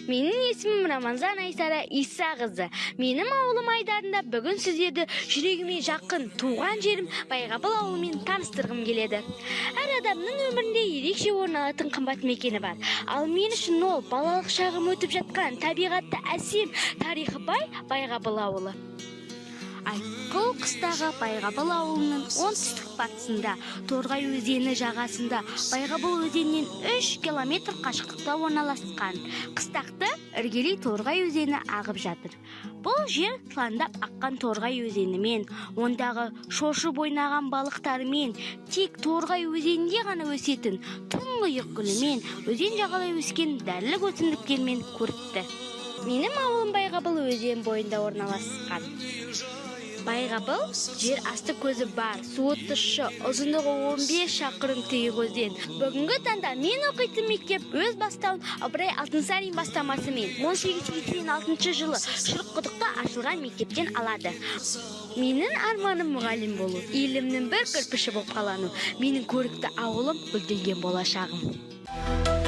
Менің есімім Рамазан Айсара Иса қызы. Менің ауылым Айдарында бүгін сіздерді жүрегіме жақын туған жерім Байғабыл ауылымен таныстырғым келеді. Әр адамның өмірінде ерекше орын алатын қымбат мекені бар. Ал мен үшін ол балалық шағым өтіп жатқан табиғатты әсем тарихы бай Байғабыл ауылы. Айткөл қыстағы Байғабыл ауылының оңтүстік батысында, Торғай өзені жағасында, Байғабыл өзенінен 3 километр қашықтықта орналасқан. Қыстақты іргелей Торғай өзені ағып жатыр. Бұл жер тыландап аққан Торғай өзенімен, ондағы шошып ойнаған балықтарымен, тек Торғай өзенінде ғана өсетін тұңғиық гүлімен, өзен жағалай өскен дәрілік өсімдіктермен көрікті. Менің ауылым Байғабыл өзен бойында орналасқан. Байғабыл жер асты көзі бар, суы тұщы, ұзындығы 15 шақырым түйік өзен. Бүгінгі таңда мен оқитын мектеп өз бастауын Ыбырай Алтынсарин бастамасымен 1886 жылы Шұрыққұдықта ашылған мектептен алады. Менің арманым мұғалім болу, елімнің бір кірпіші болып қалану. Менің көрікті ауылым гүлденген болашағым.